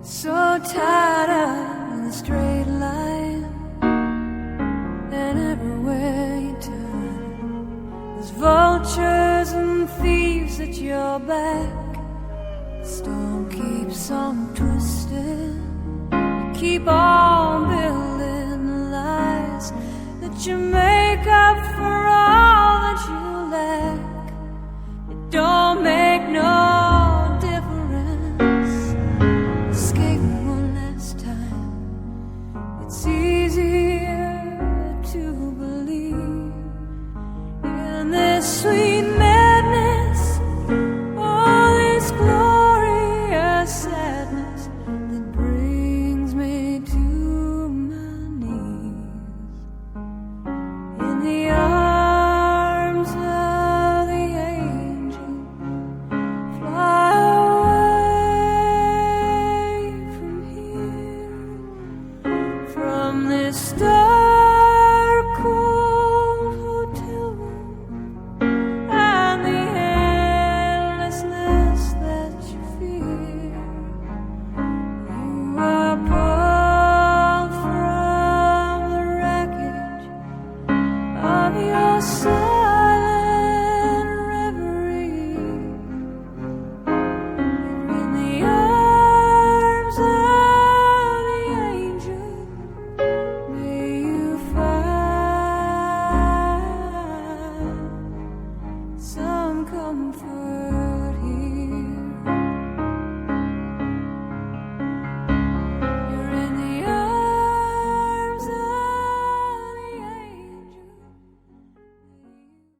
So tired of the straight line, and everywhere you turn, there's vultures and thieves at your back. The storm keeps on twisting. You keep on building lies that you make up for all that you lack. It don't make no sweet madness, all this glorious sadness that brings me to my knees in the arms of the angel. Fly away from here, from this dark cold hotel room. Comfort.